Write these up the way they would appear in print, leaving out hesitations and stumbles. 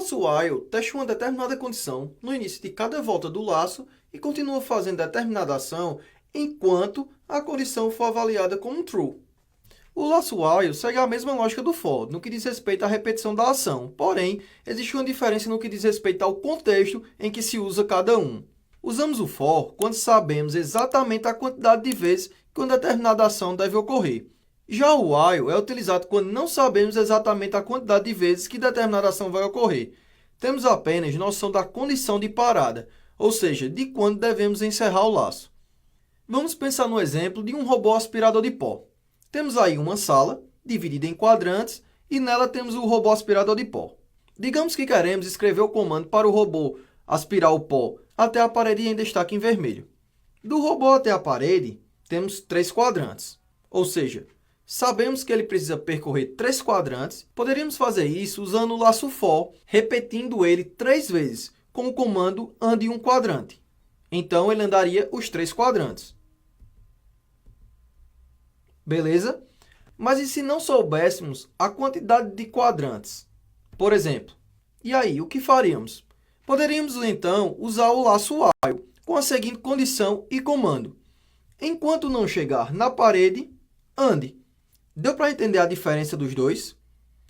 laço while testa uma determinada condição no início de cada volta do laço e continua fazendo determinada ação enquanto a condição for avaliada como true. O laço while segue a mesma lógica do for, no que diz respeito à repetição da ação, porém, existe uma diferença no que diz respeito ao contexto em que se usa cada um. Usamos o for quando sabemos exatamente a quantidade de vezes que uma determinada ação deve ocorrer. Já o while é utilizado quando não sabemos exatamente a quantidade de vezes que determinada ação vai ocorrer. Temos apenas noção da condição de parada, ou seja, de quando devemos encerrar o laço. Vamos pensar no exemplo de um robô aspirador de pó. Temos aí uma sala, dividida em quadrantes, e nela temos o robô aspirador de pó. Digamos que queremos escrever o comando para o robô aspirar o pó até a parede em destaque em vermelho. Do robô até a parede, temos 3 quadrantes, ou seja, sabemos que ele precisa percorrer 3 quadrantes. Poderíamos fazer isso usando o laço for, repetindo ele 3 vezes, com o comando ande um quadrante. Então, ele andaria os 3 quadrantes. Beleza? Mas e se não soubéssemos a quantidade de quadrantes? Por exemplo, e aí, o que faríamos? Poderíamos, então, usar o laço while, com a seguinte condição e comando. Enquanto não chegar na parede, ande. Deu para entender a diferença dos dois?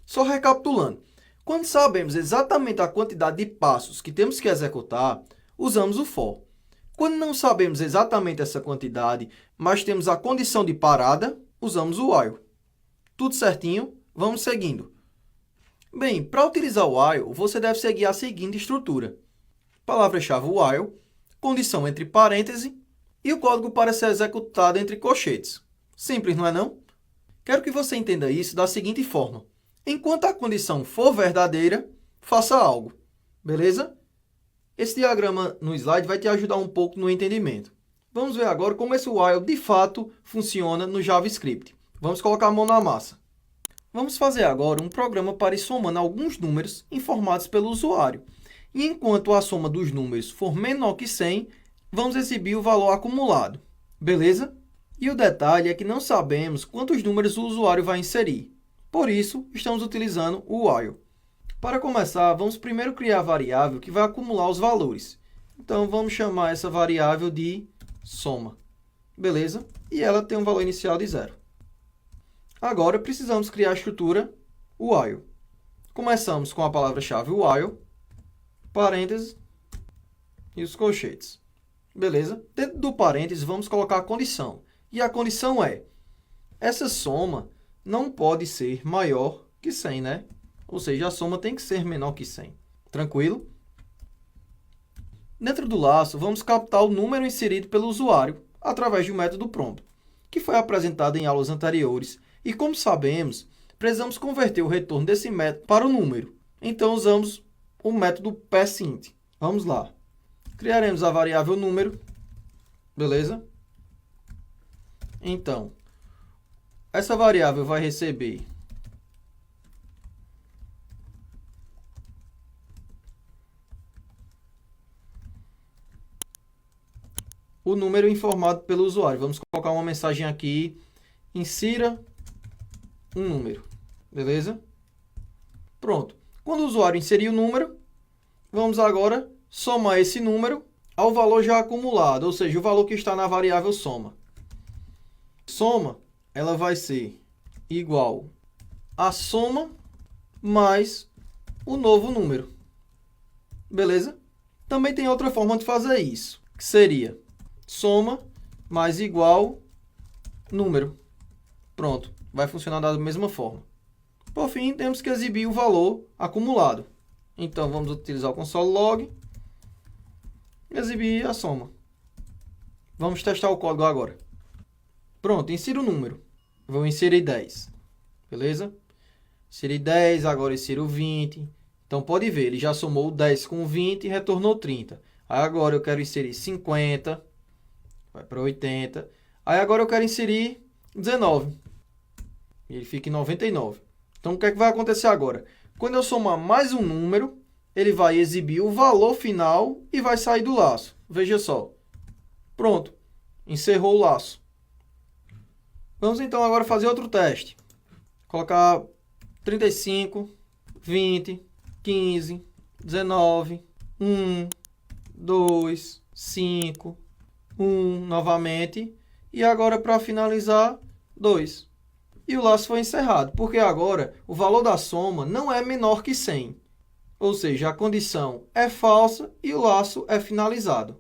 Só recapitulando. Quando sabemos exatamente a quantidade de passos que temos que executar, usamos o for. Quando não sabemos exatamente essa quantidade, mas temos a condição de parada, usamos o while. Tudo certinho? Vamos seguindo. Bem, para utilizar o while, você deve seguir a seguinte estrutura. Palavra-chave while, condição entre parênteses e o código para ser executado entre colchetes. Simples, não é não? Quero que você entenda isso da seguinte forma. Enquanto a condição for verdadeira, faça algo. Beleza? Esse diagrama no slide vai te ajudar um pouco no entendimento. Vamos ver agora como esse while de fato funciona no JavaScript. Vamos colocar a mão na massa. Vamos fazer agora um programa para ir somando alguns números informados pelo usuário. E enquanto a soma dos números for menor que 100, vamos exibir o valor acumulado. Beleza? E o detalhe é que não sabemos quantos números o usuário vai inserir. Por isso, estamos utilizando o while. Para começar, vamos primeiro criar a variável que vai acumular os valores. Então, vamos chamar essa variável de soma. Beleza? E ela tem um valor inicial de 0. Agora, precisamos criar a estrutura while. Começamos com a palavra-chave while, parênteses e os colchetes. Beleza? Dentro do parênteses, vamos colocar a condição. E a condição é, essa soma não pode ser maior que 100, né? Ou seja, a soma tem que ser menor que 100. Tranquilo? Dentro do laço, vamos captar o número inserido pelo usuário através do método prompt, que foi apresentado em aulas anteriores. E como sabemos, precisamos converter o retorno desse método para o número. Então, usamos o método passInt. Vamos lá. Criaremos a variável número. Beleza? Então, essa variável vai receber o número informado pelo usuário. Vamos colocar uma mensagem aqui, insira um número. Beleza? Pronto. Quando o usuário inserir o número, vamos agora somar esse número ao valor já acumulado, ou seja, o valor que está na variável soma. Soma, ela vai ser igual a soma mais o novo número. Beleza? Também tem outra forma de fazer isso, que seria soma mais igual número. Pronto, vai funcionar da mesma forma. Por fim, temos que exibir o valor acumulado. Então, vamos utilizar o console log e exibir a soma. Vamos testar o código agora. Pronto, insiro o número. Vou inserir 10. Beleza? Inseri 10, agora insiro 20. Então, pode ver, ele já somou 10 com 20 e retornou 30. Aí, agora eu quero inserir 50. Vai para 80. Aí, agora eu quero inserir 19. E ele fica em 99. Então, o que é que vai acontecer agora? Quando eu somar mais um número, ele vai exibir o valor final e vai sair do laço. Veja só. Pronto. Encerrou o laço. Vamos então agora fazer outro teste. Colocar 35, 20, 15, 19, 1, 2, 5, 1 novamente. E agora, para finalizar, 2. E o laço foi encerrado, porque agora o valor da soma não é menor que 100. Ou seja, a condição é falsa e o laço é finalizado.